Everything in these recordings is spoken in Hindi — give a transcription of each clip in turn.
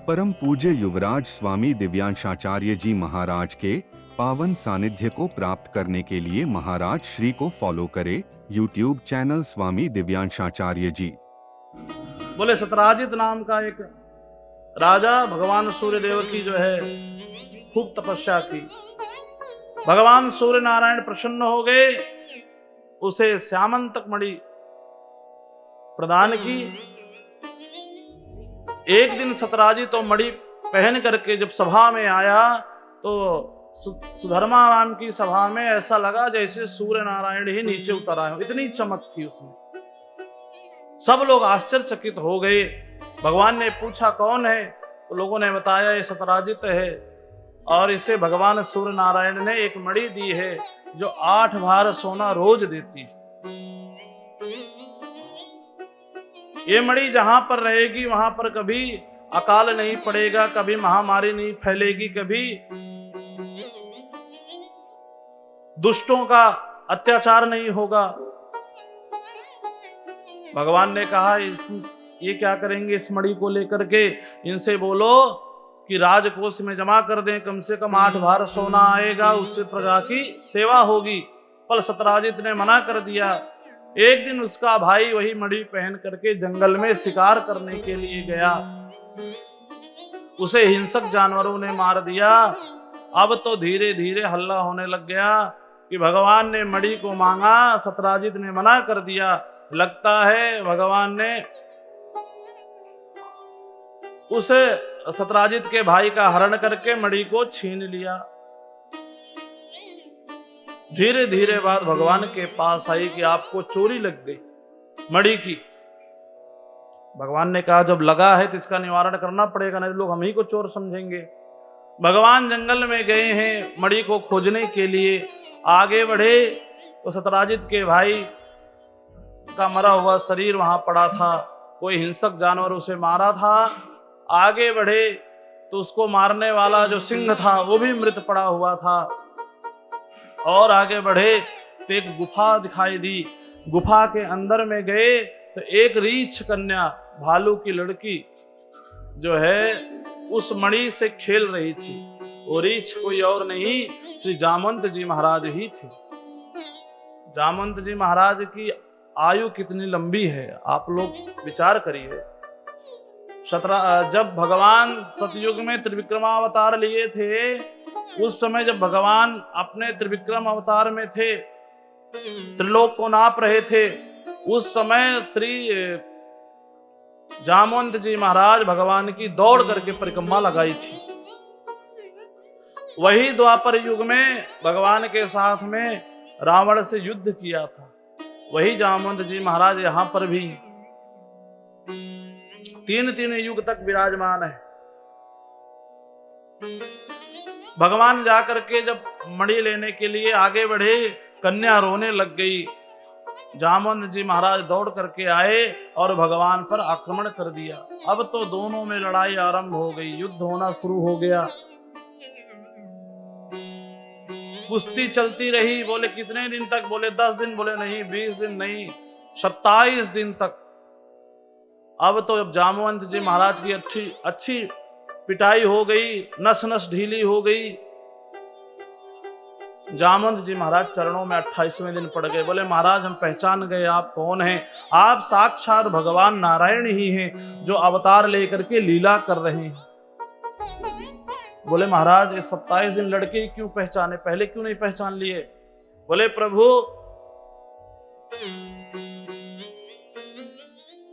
परम पूज्य युवराज स्वामी दिव्यांशाचार्य जी महाराज के पावन सानिध्य को प्राप्त करने के लिए महाराज श्री को फॉलो करें यूट्यूब चैनल स्वामी दिव्यांशाचार्य जी। बोले सतराजित नाम का एक राजा भगवान सूर्यदेव की जो है खूब तपस्या की। भगवान सूर्य नारायण प्रसन्न हो गए, उसे श्यामंतक मणि प्रदान की। एक दिन सतराजित तो मणि पहन करके जब सभा में आया तो सुधर्मा राम की सभा में ऐसा लगा जैसे सूर्य नारायण ही नीचे उतर आए हो, इतनी चमक थी उसमें। सब लोग आश्चर्यचकित हो गए। भगवान ने पूछा कौन है, तो लोगों ने बताया ये सतराजित है और इसे भगवान सूर्य नारायण ने एक मणि दी है जो 8 भार सोना रोज देती है। ये मणि जहां पर रहेगी वहां पर कभी अकाल नहीं पड़ेगा, कभी महामारी नहीं फैलेगी, कभी दुष्टों का अत्याचार नहीं होगा। भगवान ने कहा ये क्या करेंगे इस मणि को लेकर के, इनसे बोलो कि राजकोष में जमा कर दें, कम से कम 8 भार सोना आएगा, उससे प्रजा की सेवा होगी। पर सतराजित ने मना कर दिया। एक दिन उसका भाई वही मणि पहन करके जंगल में शिकार करने के लिए गया, उसे हिंसक जानवरों ने मार दिया। अब तो धीरे धीरे हल्ला होने लग गया कि भगवान ने मणि को मांगा, सतराजित ने मना कर दिया। लगता है भगवान ने उसे सतराजित के भाई का हरण करके मणि को छीन लिया। धीरे धीरे बात भगवान के पास आई कि आपको चोरी लग गई मणि की। भगवान ने कहा जब लगा है तो इसका निवारण करना पड़ेगा, नहीं लोग हम ही को चोर समझेंगे। भगवान जंगल में गए हैं मणि को खोजने के लिए। आगे बढ़े तो सतराजित के भाई का मरा हुआ शरीर वहां पड़ा था, कोई हिंसक जानवर उसे मारा था। आगे बढ़े तो उसको मारने वाला जो सिंह था वो भी मृत पड़ा हुआ था। और आगे बढ़े तो एक गुफा दिखाई दी। गुफा के अंदर में गए तो एक रीछ कन्या भालू की लड़की जो है उस मणि से खेल रही थी। वो रीछ कोई और नहीं श्री जामवंत जी महाराज ही थे। जामवंत जी महाराज की आयु कितनी लंबी है आप लोग विचार करिए। जब भगवान सतयुग में त्रिविक्रमावतार लिए थे, उस समय जब भगवान अपने त्रिविक्रम अवतार में थे, त्रिलोक को नाप रहे थे, उस समय श्री जामवंत जी महाराज भगवान की दौड़ करके परिक्रमा लगाई थी। वही द्वापर युग में भगवान के साथ में रावण से युद्ध किया था। वही जामवंत जी महाराज यहां पर भी 3 युग तक विराजमान है। भगवान जाकर के जब मणि लेने के लिए आगे बढ़े, कन्या रोने लग गई। जामवंत जी महाराज दौड़ करके आए और भगवान पर आक्रमण कर दिया। अब तो दोनों में लड़ाई आरंभ हो गई, युद्ध होना शुरू हो गया। कुश्ती चलती रही। बोले कितने दिन तक? बोले 10 दिन, बोले नहीं 20 दिन नहीं 27 दिन तक। अब तो जब जामवंत जी महाराज की अच्छी पिटाई हो गई, नस नस ढीली हो गई। जामवंत जी महाराज चरणों में 28वें दिन पड़ गए। बोले महाराज हम पहचान गए आप कौन हैं। आप साक्षात भगवान नारायण ही हैं जो अवतार लेकर के लीला कर रहे हैं। बोले महाराज ये 27 दिन लड़के क्यों पहचाने, पहले क्यों नहीं पहचान लिए? बोले प्रभु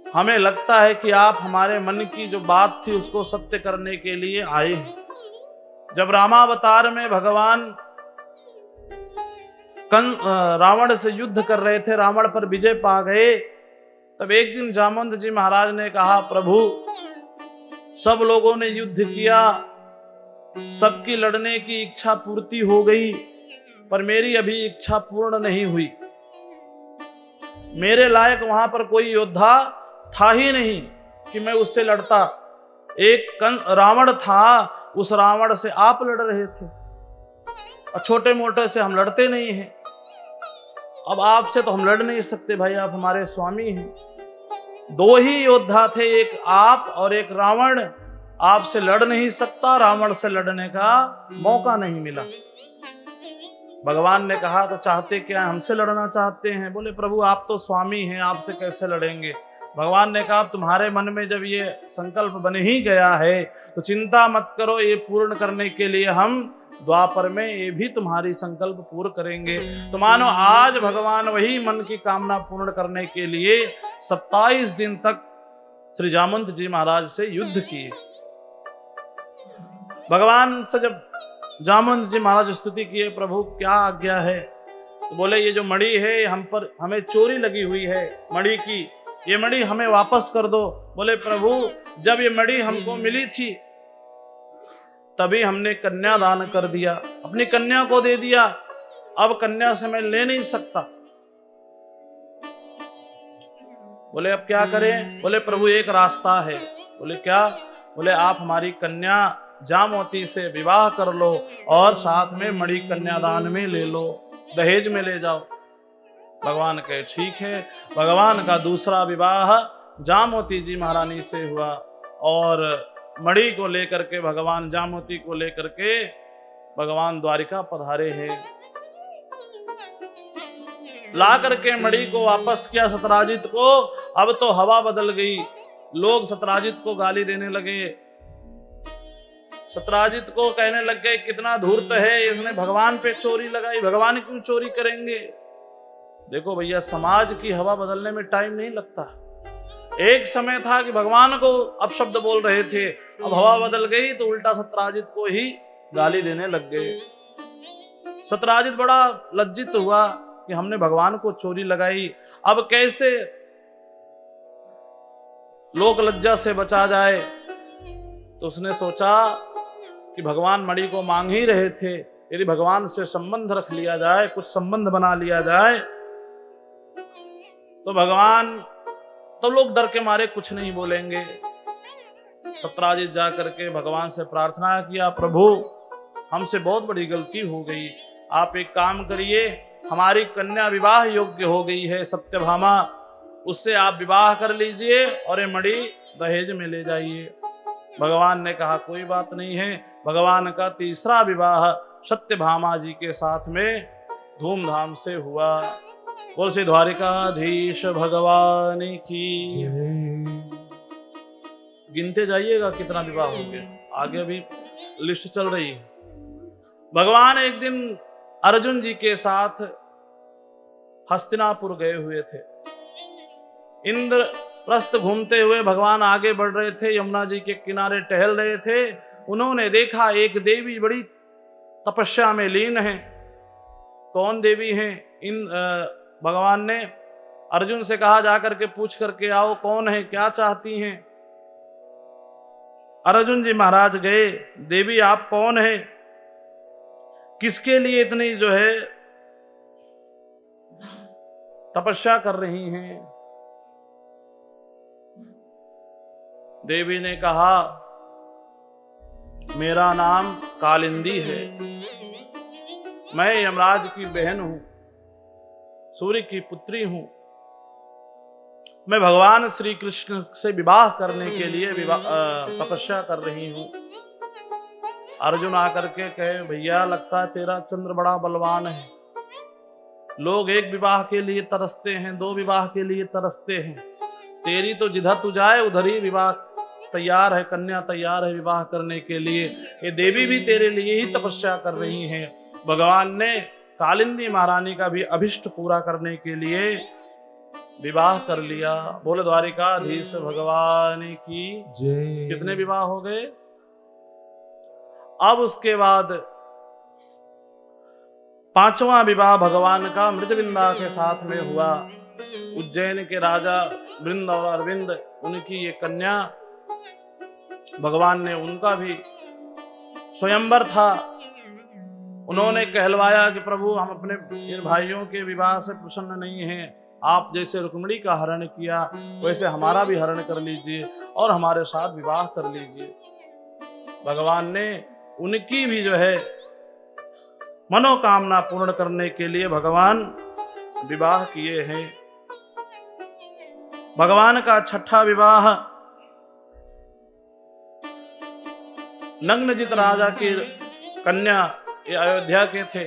हमें लगता है कि आप हमारे मन की जो बात थी उसको सत्य करने के लिए आए हैं। जब रामावतार में भगवान रावण से युद्ध कर रहे थे, रावण पर विजय पा गए, तब एक दिन जामवंत जी महाराज ने कहा प्रभु सब लोगों ने युद्ध किया, सबकी लड़ने की इच्छा पूर्ति हो गई, पर मेरी अभी इच्छा पूर्ण नहीं हुई। मेरे लायक वहां पर कोई योद्धा था ही नहीं कि मैं उससे लड़ता। एक रावण था, उस रावण से आप लड़ रहे थे और छोटे मोटे से हम लड़ते नहीं हैं। अब आपसे तो हम लड़ नहीं सकते भाई, आप हमारे स्वामी हैं। 2 ही योद्धा थे, एक आप और एक रावण। आपसे लड़ नहीं सकता, रावण से लड़ने का मौका नहीं मिला। भगवान ने कहा तो चाहते क्या, हमसे लड़ना चाहते हैं? बोले प्रभु आप तो स्वामी हैं, आपसे कैसे लड़ेंगे? भगवान ने कहा तुम्हारे मन में जब ये संकल्प बन ही गया है तो चिंता मत करो, ये पूर्ण करने के लिए हम द्वापर में ये भी तुम्हारी संकल्प पूर्ण करेंगे। तो मानो आज भगवान वही मन की कामना पूर्ण करने के लिए 27 दिन तक श्री जामवंत जी महाराज से युद्ध किए। भगवान से जब जामवंत जी महाराज स्तुति किए, प्रभु क्या आज्ञा है? तो बोले ये जो मणि है हमें चोरी लगी हुई है मणि की, ये मणि हमें वापस कर दो। बोले प्रभु जब ये मणि हमको मिली थी तभी हमने कन्या दान कर दिया, अपनी कन्या को दे दिया, अब कन्या से मैं ले नहीं सकता। बोले अब क्या करें? बोले प्रभु एक रास्ता है। बोले क्या? बोले आप हमारी कन्या जामवती से विवाह कर लो और साथ में मणि कन्यादान में ले लो, दहेज में ले जाओ। भगवान कहे ठीक है। भगवान का दूसरा विवाह जामवती जी महारानी से हुआ और मणि को लेकर के भगवान जामवती को लेकर के भगवान द्वारिका पधारे हैं। ला करके मणि को वापस किया सतराजित को। अब तो हवा बदल गई, लोग सतराजित को गाली देने लगे, सतराजित को कहने लग गए कितना धूर्त है, इसने भगवान पे चोरी लगाई, भगवान क्यों चोरी करेंगे? देखो भैया समाज की हवा बदलने में टाइम नहीं लगता। एक समय था कि भगवान को अपशब्द बोल रहे थे, अब हवा बदल गई तो उल्टा सतराजित को ही गाली देने लग गए। सतराजित बड़ा लज्जित हुआ कि हमने भगवान को चोरी लगाई, अब कैसे लोक लज्जा से बचा जाए। तो उसने सोचा कि भगवान मणि को मांग ही रहे थे, यदि भगवान से संबंध रख लिया जाए, कुछ संबंध बना लिया जाए तो भगवान तो लोग डर के मारे कुछ नहीं बोलेंगे। सतराजित जा करके भगवान से प्रार्थना किया, प्रभु हमसे बहुत बड़ी गलती हो गई, आप एक काम करिए, हमारी कन्या विवाह योग्य हो गई है सत्यभामा, उससे आप विवाह कर लीजिए और ये मणि दहेज में ले जाइए। भगवान ने कहा कोई बात नहीं है। भगवान का तीसरा विवाह सत्यभामा जी के साथ में धूमधाम से हुआ। बोल से द्वारिकाधीश भगवान की। गिनते जाइएगा कितना विवाह हो गया, आगे भी लिस्ट चल रही है। भगवान एक दिन अर्जुन जी के साथ हस्तिनापुर गए हुए थे। इंद्रप्रस्थ घूमते हुए भगवान आगे बढ़ रहे थे, यमुना जी के किनारे टहल रहे थे। उन्होंने देखा एक देवी बड़ी तपस्या में लीन है। कौन देवी हैं? भगवान ने अर्जुन से कहा जाकर के पूछ करके आओ कौन है, क्या चाहती हैं। अर्जुन जी महाराज गए, देवी आप कौन है, किसके लिए इतनी जो है तपस्या कर रही हैं? देवी ने कहा मेरा नाम कालिंदी है, मैं यमराज की बहन हूं, सूर्य की पुत्री हूं, मैं भगवान श्री कृष्ण से विवाह करने के लिए तपस्या कर रही हूं। अर्जुन आकर के कहे भैया लगता है तेरा चंद्र बड़ा बलवान है, लोग एक विवाह के लिए तरसते हैं, दो विवाह के लिए तरसते हैं, तेरी तो जिधर तू जाए उधर ही विवाह तैयार है, कन्या तैयार है विवाह करने के लिए। ये देवी भी तेरे लिए ही तपस्या कर रही हैं। भगवान ने कालिंदी महारानी का भी अभिष्ट पूरा करने के लिए विवाह कर लिया। बोले द्वारिकाधीश भगवान की जय। कितने विवाह हो गए? अब उसके बाद पांचवा विवाह भगवान का मृदविंदा के साथ में हुआ। उज्जैन के राजा वृंद और अरविंद, उनकी ये कन्या, भगवान ने उनका भी स्वयंवर था। उन्होंने कहलवाया कि प्रभु हम अपने इन भाइयों के विवाह से प्रसन्न नहीं हैं, आप जैसे रुक्मिणी का हरण किया वैसे हमारा भी हरण कर लीजिए और हमारे साथ विवाह कर लीजिए। भगवान ने उनकी भी जो है मनोकामना पूर्ण करने के लिए भगवान विवाह किए हैं। भगवान का छठा विवाह नग्नजित राजा की कन्या, ये अयोध्या के थे,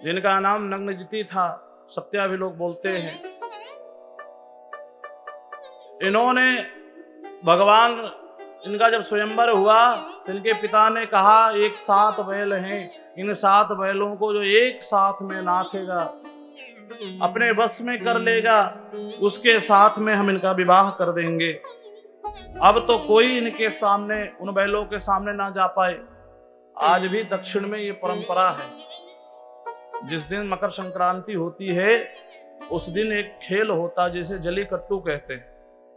जिनका नाम नग्नजिती था, सत्या भी लोग बोलते हैं। इन्होंने भगवान, इनका जब स्वयंवर हुआ तो इनके पिता ने कहा, एक 7 बैल हैं, इन 7 बैलों को जो एक साथ में नाचेगा, अपने बस में कर लेगा, उसके साथ में हम इनका विवाह कर देंगे। अब तो कोई इनके सामने, उन बैलों के सामने ना जा पाए। आज भी दक्षिण में ये परंपरा है, जिस दिन मकर संक्रांति होती है उस दिन एक खेल होता जिसे जलीकट्टू कहते हैं।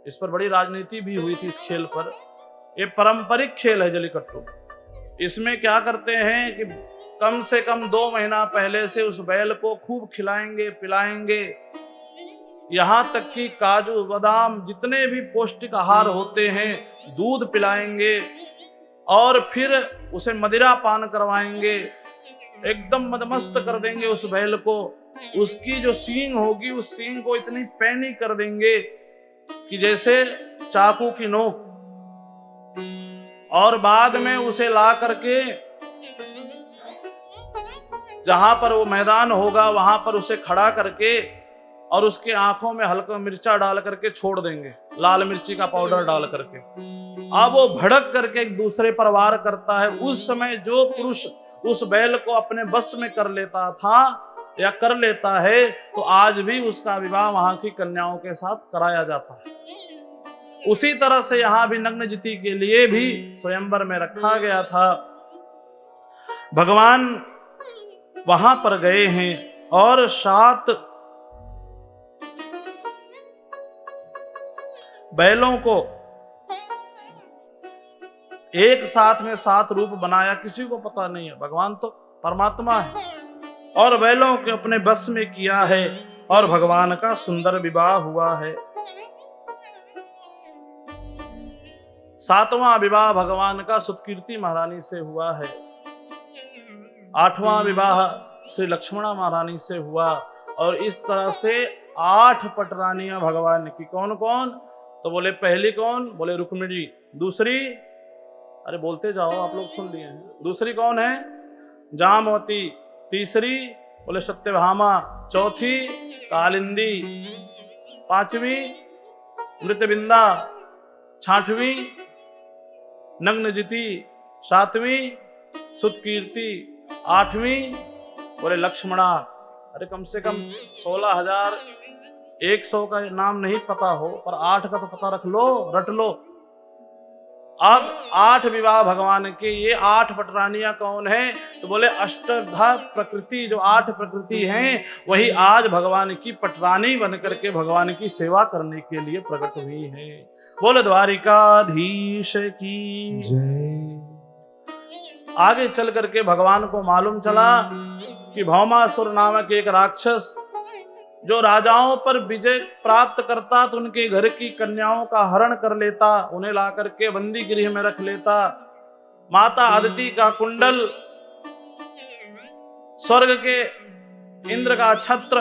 इस पर बड़ी राजनीति भी हुई थी इस खेल पर। ये पारंपरिक खेल है जलीकट्टू। इसमें क्या करते हैं कि कम से कम 2 महीना पहले से उस बैल को खूब खिलाएंगे पिलाएंगे, यहाँ तक कि काजू बादाम जितने भी पौष्टिक आहार होते हैं दूध पिलाएंगे, और फिर उसे मदिरा पान करवाएंगे, एकदम मदमस्त कर देंगे उस बैल को। उसकी जो सींग होगी उस सींग को इतनी पैनी कर देंगे कि जैसे चाकू की नोक, और बाद में उसे ला करके जहां पर वो मैदान होगा वहां पर उसे खड़ा करके और उसके आंखों में हल्का मिर्चा डाल करके छोड़ देंगे, लाल मिर्ची का पाउडर डाल करके। अब वो भड़क करके एक दूसरे पर वार करता है। उस समय जो पुरुष उस बैल को अपने बस में कर लेता था या कर लेता है, तो आज भी उसका विवाह वहां की कन्याओं के साथ कराया जाता है। उसी तरह से यहां भी नग्नजिती के लिए भी स्वयंवर में रखा गया था। भगवान वहां पर गए हैं और 7 बैलों को एक साथ में 7 रूप बनाया, किसी को पता नहीं है, भगवान तो परमात्मा है, और बैलों के अपने बस में किया है और भगवान का सुंदर विवाह हुआ है। 7वां विवाह भगवान का सुतकीर्ति महारानी से हुआ है। 8वां विवाह श्री लक्ष्मणा महारानी से हुआ, और इस तरह से 8 पटरानियां भगवान की। कौन कौन? तो बोले पहली कौन? बोले रुक्मिणी। दूसरी, अरे बोलते जाओ, आप लोग सुन लिए हैं। दूसरी कौन है? जामवती। तीसरी बोले सत्यभामा। चौथी कालिंदी। 5वीं मृतबिंदा। 6वीं नग्नजिती। 7वीं सुतकीर्ति। 8वीं बोले लक्ष्मणा। अरे कम से कम 16,100 का नाम नहीं पता हो, पर 8 का तो पता रख लो, रट लो। अब 8 विवाह भगवान के। ये 8 पटरानियां कौन है? तो बोले अष्टधा प्रकृति, जो 8 प्रकृति हैं वही आज भगवान की पटरानी बन करके भगवान की सेवा करने के लिए प्रकट हुई है। बोले द्वारिकाधीश की जय। आगे चल करके भगवान को मालूम चला कि भौमासुर नामक एक राक्षस जो राजाओं पर विजय प्राप्त करता तो उनके घर की कन्याओं का हरण कर लेता, उन्हें ला करके बंदी गृह में रख लेता। माता अदिति का कुंडल, स्वर्ग के इंद्र का छत्र,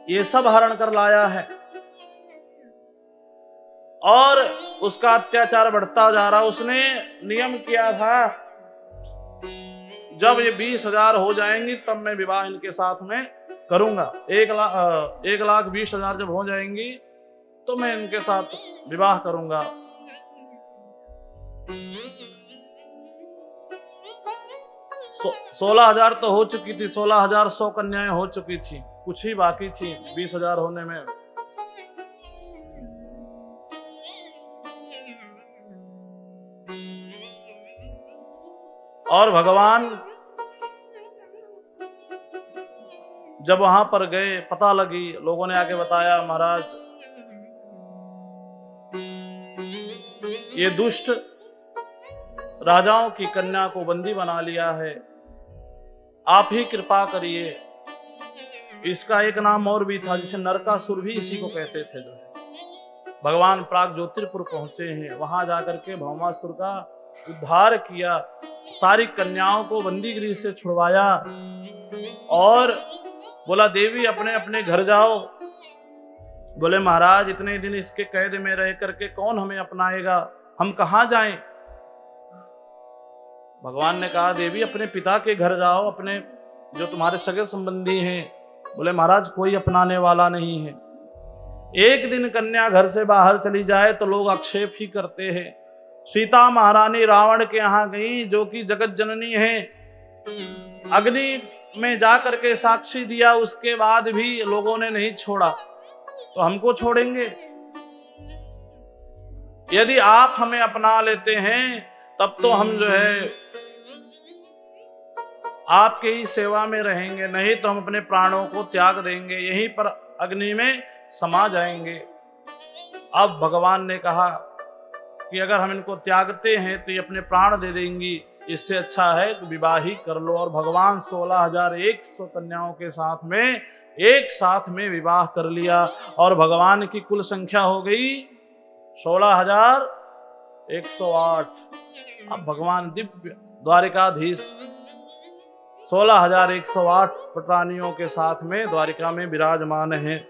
ये सब हरण कर लाया है, और उसका अत्याचार बढ़ता जा रहा। उसने नियम किया था जब ये 20,000 हो जाएंगी तब मैं विवाह इनके साथ में करूंगा। 1,20,000 जब हो जाएंगी तो मैं इनके साथ विवाह करूंगा। सो 16,000 तो हो चुकी थी, 16,100 कन्याएं हो चुकी थी, कुछ ही बाकी थी 20,000 होने में। और भगवान जब वहां पर गए, पता लगी, लोगों ने आके बताया, महाराज ये दुष्ट राजाओं की कन्या को बंदी बना लिया है, आप ही कृपा करिए। इसका एक नाम और भी था जिसे नरकासुर भी इसी को कहते थे। जो भगवान प्राग ज्योतिर्पुर पहुंचे हैं, वहां जाकर के भौमासुर का उद्धार किया, सारी कन्याओं को बंदी गृह से छुड़वाया और बोला देवी अपने अपने घर जाओ। बोले महाराज इतने दिन इसके कैद में रह करके कौन हमें अपनाएगा, हम कहाँ जाएं? भगवान ने कहा देवी अपने पिता के घर जाओ, अपने जो तुम्हारे सगे संबंधी हैं। बोले महाराज कोई अपनाने वाला नहीं है। एक दिन कन्या घर से बाहर चली जाए तो लोग आक्षेप ही करते हैं। सीता महारानी रावण के यहाँ गई, जो कि जगत जननी है, अग्नि में जाकर के साक्षी दिया, उसके बाद भी लोगों ने नहीं छोड़ा, तो हमको छोड़ेंगे? यदि आप हमें अपना लेते हैं तब तो हम जो है आपके ही सेवा में रहेंगे, नहीं तो हम अपने प्राणों को त्याग देंगे, यहीं पर अग्नि में समा जाएंगे। अब भगवान ने कहा कि अगर हम इनको त्यागते हैं तो ये अपने प्राण दे देंगी, इससे अच्छा है तो विवाह ही कर लो। और भगवान 16,100 कन्याओं के साथ में एक साथ में विवाह कर लिया और भगवान की कुल संख्या हो गई 16,108। अब भगवान दिव्य द्वारिकाधीश 16,108 पटरानियों के साथ में द्वारिका में विराजमान है।